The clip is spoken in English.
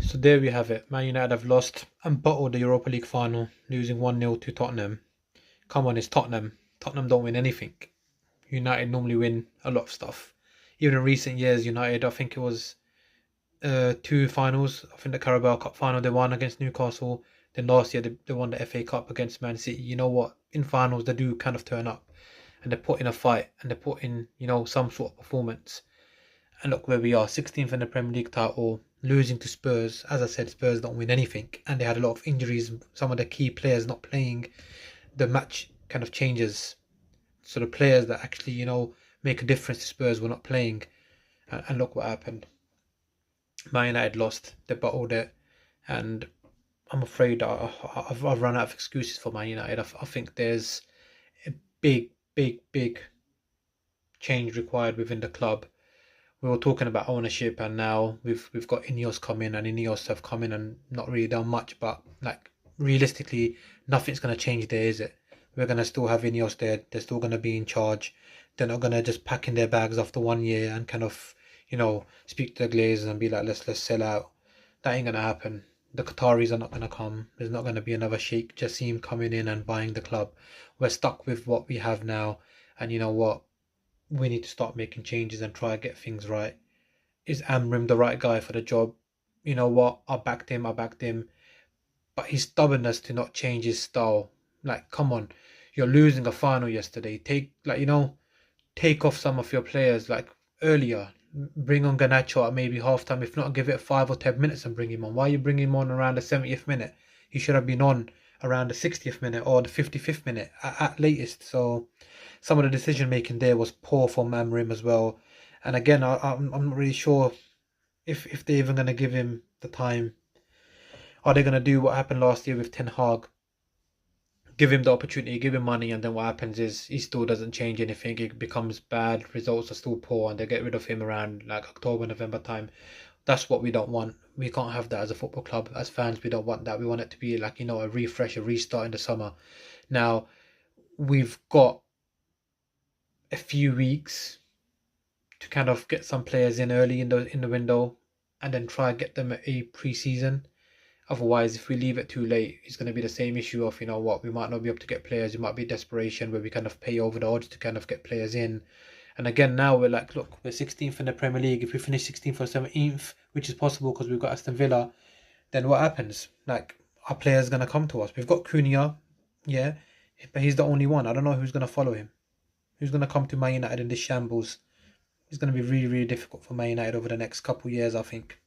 So there we have it. Man United have lost and bottled the Europa League final, losing 1-0 to Tottenham. Come on, it's Tottenham. Tottenham don't win anything. United normally win a lot of stuff. Even in recent years, United, I think it was two finals. I think the Carabao Cup final they won against Newcastle. Then last year they won the FA Cup against Man City. You know what? In finals they do kind of turn up and they put in a fight and they put in, some sort of performance. And look where we are, 16th in the Premier League title, losing to Spurs. As I said, Spurs don't win anything, and they had a lot of injuries. Some of the key players not playing. The match kind of changes. So the players that actually, make a difference to Spurs were not playing. And look what happened. Man United lost. They bottled it, and I'm afraid I've run out of excuses for Man United. I think there's a big, big, big change required within the club. We were talking about ownership, and now we've got Ineos coming, and Ineos have come in and not really done much. But like realistically, nothing's gonna change there, is it? We're gonna still have Ineos there. They're still gonna be in charge. They're not gonna just pack in their bags after 1 year and kind of, speak to the Glazers and be like, let's sell out. That ain't gonna happen. The Qataris are not gonna come. There's not gonna be another Sheikh Jassim coming in and buying the club. We're stuck with what we have now, and you know what? We need to start making changes and try and get things right. Is Amrim the right guy for the job? You know what? I backed him. But his stubbornness to not change his style. Like, come on. You're losing a final yesterday. Take off some of your players like earlier. Bring on Garnacho at maybe halftime. If not, give it 5 or 10 minutes and bring him on. Why are you bringing him on around the 70th minute? He should have been on around the 60th minute or the 55th minute at latest. So some of the decision making there was poor from Amrim as well. And again, I'm not really sure if they're even going to give him the time. Are they going to do what happened last year with Ten Hag? Give him the opportunity, give him money, and then what happens is he still doesn't change anything. It becomes bad, results are still poor, and they get rid of him around like October, November time. That's what we don't want. We can't have that as a football club. As fans, we don't want that. We want it to be like, a refresh, a restart in the summer. Now, we've got a few weeks to kind of get some players in early in the window and then try and get them a pre-season. Otherwise, if we leave it too late, it's going to be the same issue of, we might not be able to get players. It might be desperation where we kind of pay over the odds to kind of get players in. And again, now we're like, look, we're 16th in the Premier League. If we finish 16th or 17th, which is possible because we've got Aston Villa, then what happens? Like, our players going to come to us. We've got Cunha, yeah, but he's the only one. I don't know who's going to follow him. Who's going to come to Man United in this shambles? It's going to be really, really difficult for Man United over the next couple of years, I think.